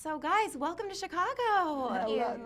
So guys, welcome to Chicago.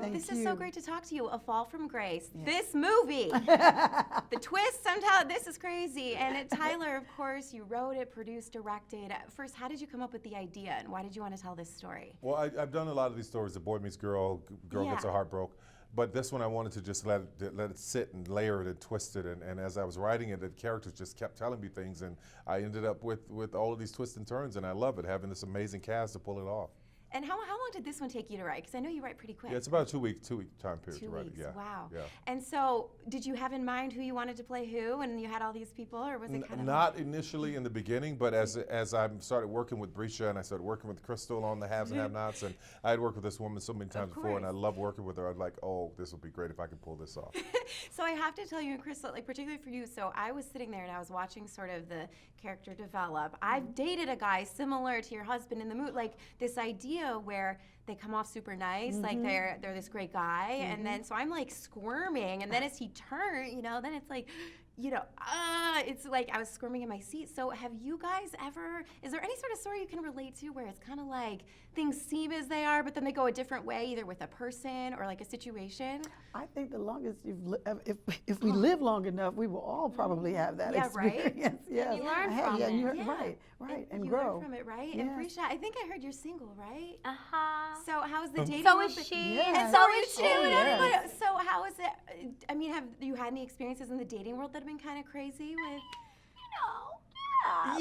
Thank This you. is so great to talk to you. A Fall from Grace. Yeah. This movie, the twist, somehow this is crazy. And Tyler, of course, you wrote it, produced, directed. First, how did you come up with the idea and why did you want to tell this story? Well, I've done a lot of these stories, the boy meets girl, girl gets Yeah. her heart broke. But this one I wanted to just let it sit and layer it and twist it. And as I was writing it, the characters just kept telling me things. And I ended up with all of these twists and turns. And I love it, having this amazing cast to pull it off. And how long did this one take you to write? Because I know you write pretty quick. Yeah, it's about a two-week time period 2 to write weeks. it. Yeah. Wow. Yeah. And so, did you have in mind who you wanted to play who, and you had all these people, or was it kind of Not initially in the beginning, but as I started working with Brescia and I started working with Crystal on the Haves and Have-Nots, and I had worked with this woman so many times before, and I love working with her. I'd like, oh, this would be great if I could pull this off. So I have to tell you, and Crystal, like particularly for you, so I was sitting there and I was watching sort of the character develop. I've dated a guy similar to your husband in the movie, like this idea where they come off super nice, like they're this great guy, and then so I'm like squirming, and then as he turned, then it's like, it's like I was squirming in my seat. So have you guys ever, is there any sort of story you can relate to where it's kind of like things seem as they are, but then they go a different way, either with a person or like a situation? I think the longest if we live long enough, we will all probably have that experience. Right? Yeah, And you learn I have, from yeah, it. you heard- Yeah. right, and you grow. learn from it, right? Yes. And Brescia, I think I heard you're single, right? Uh-huh. So how's the dating? So world is been- she. Yeah. And so is she. Oh, and yes. everybody. So how is it? I mean, have you had any experiences in the dating world that have been kind of crazy with? But,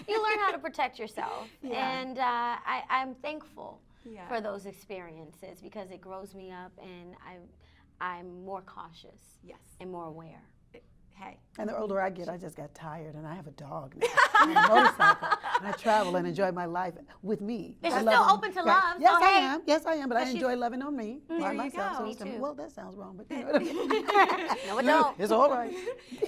you learn how to protect yourself. Yeah. And I'm thankful Yeah. for those experiences because it grows me up and I'm more cautious Yes. and more aware. Hey. And the older I get, I just got tired, and I have a dog now, and a motorcycle, and I travel and enjoy my life with me. But I she's love still him. open to Right. love, Yes, so I hey. am. Yes, I am. But I she's- enjoy loving on me by There you myself. go. So Me it's too. well, that sounds wrong, but you know what I mean? No, it don't. It's all right.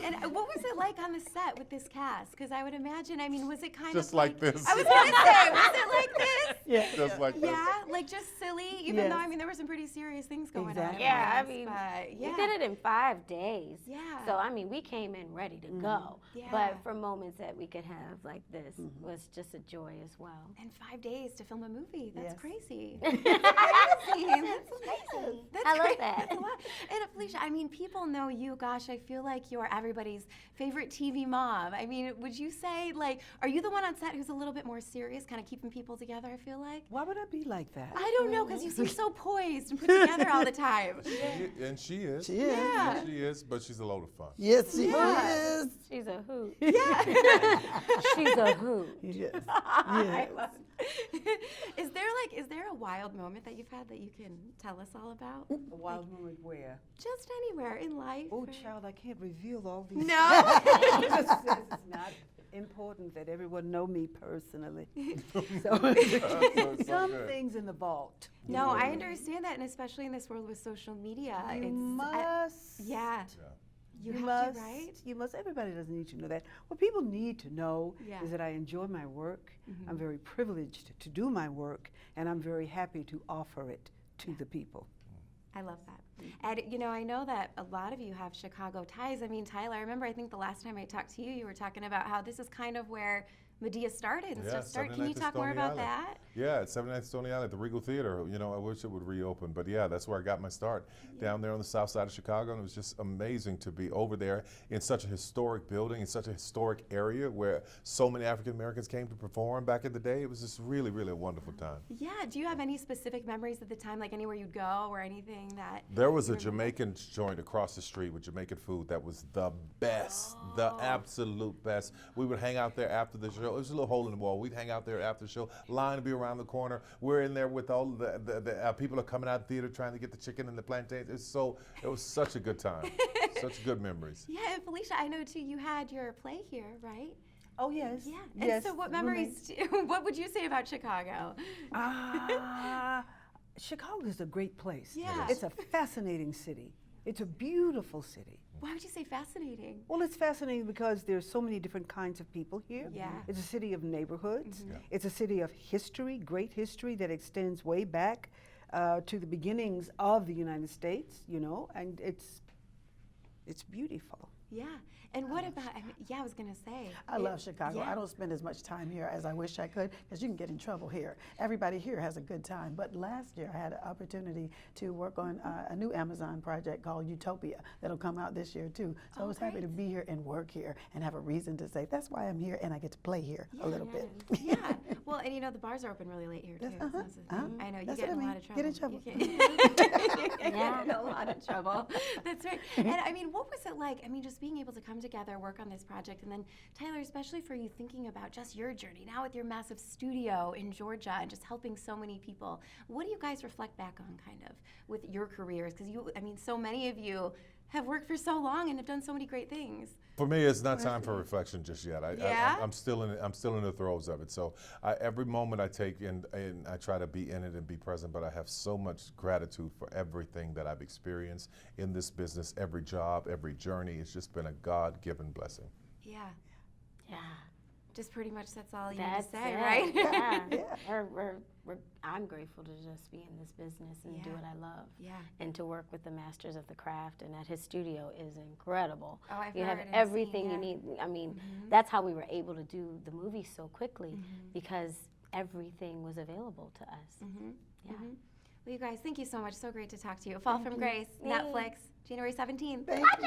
And what was it like on the set with this cast? Because I would imagine, I mean, was it kind Just of like this. I was gonna say, was it like this? Yeah. Just like this. Yeah, like just silly, even though Yes. I mean there were some pretty serious things going Exactly. on. Yeah, I guess, mean, but, yeah. we did it in 5 days. Yeah. So, I mean, we came in ready to go. Yeah. But for moments that we could have like this was just a joy as well. And 5 days to film a movie. That's Yes. crazy. That's crazy. That's amazing. That's I love great. that. That's a lot. And Felicia, I mean, people know you, gosh, I feel like you're everybody's favorite TV mom. I mean, would you say, like, are you the one on set who's a little bit more serious, kind of keeping people together, I feel like? Why would I be like that? I don't know, because you seem so poised and put together all the time. And she is. She is. Yeah. She is, but she's a load of fun. Yes, she Yeah. is. She's a hoot. Yeah. She's a hoot. Yes. I Yes. love it. Is there a wild moment that you've had that you can tell us all about? A wild moment where? Just anywhere in life. Oh, or- child, I can't reveal all these. No. It's not important that everyone know me personally. So, it's so some good. things in the vault. No, I understand that, and especially in this world with social media, You it's must. yeah. Yeah. You, You have must. to, right? You must. Everybody doesn't need to know that. What people need to know Yeah. is that I enjoy my work. I'm very privileged to do my work, and I'm very happy to offer it to the people. I love that. And I know that a lot of you have Chicago ties. I mean, Tyler, I remember I think the last time I talked to you, you were talking about how this is kind of where Medea started and Yeah, stuff started. Can 79th you to talk more Stony about Island. that? Yeah, at 79th Stony Island at the Regal Theater. I wish it would reopen, but yeah, that's where I got my start, down there on the south side of Chicago, and it was just amazing to be over there in such a historic building, in such a historic area where so many African Americans came to perform back in the day. It was just really, really a wonderful time. Yeah. Do you have any specific memories at the time, like anywhere you'd go or anything that? There was a Jamaican joint across the street with Jamaican food that was the best, the absolute best. We would hang out there after the show. It was a little hole in the wall. We'd hang out there after the show. Line would be around the corner. We're in there with all the people are coming out of the theater trying to get the chicken and the plantains. It was such a good time. Such good memories. Yeah, and Felicia, I know too. You had your play here, right? Oh yes. Yeah. Yes. And so, what memories? What would you say about Chicago? Chicago is a great place. Yeah. It's a fascinating city. It's a beautiful city. Why would you say fascinating? Well, it's fascinating because there's so many different kinds of people here. Yeah. It's a city of neighborhoods. Yeah. It's a city of history, great history that extends way back to the beginnings of the United States, and it's beautiful. Yeah. And what about, I was going to say. I love Chicago. yeah. I don't spend as much time here as I wish I could because you can get in trouble here. Everybody here has a good time. But last year I had an opportunity to work on a new Amazon project called Utopia that'll come out this year too. So I was happy to be here and work here and have a reason to say that's why I'm here and I get to play here a little bit. Yeah. Well, and the bars are open really late here too. Yes, So that's the thing. I know you That's get what in I a lot mean. of trouble. Get in trouble. You get in a lot of trouble. That's right. And what was it like? Just being able to come together, work on this project, and then Tyler, especially for you thinking about just your journey now with your massive studio in Georgia and just helping so many people. What do you guys reflect back on, kind of, with your careers? Because so many of you have worked for so long and have done so many great things. For me, it's not time for reflection just yet. Yeah? I'm still in the throes of it. So every moment I take and I try to be in it and be present. But I have so much gratitude for everything that I've experienced in this business, every job, every journey. It's just been a God-given blessing. Yeah. Yeah. Just pretty much that's all you That's need to say, it. right? Yeah. I'm grateful to just be in this business and do what I love. Yeah. And to work with the masters of the craft and at his studio is incredible. Oh, I've you heard have and everything seen, you need. That's how we were able to do the movie so quickly because everything was available to us. Yeah. Well, you guys, thank you so much. So great to talk to you. Fall from Grace, Thanks. Netflix, January 17th. Thank you.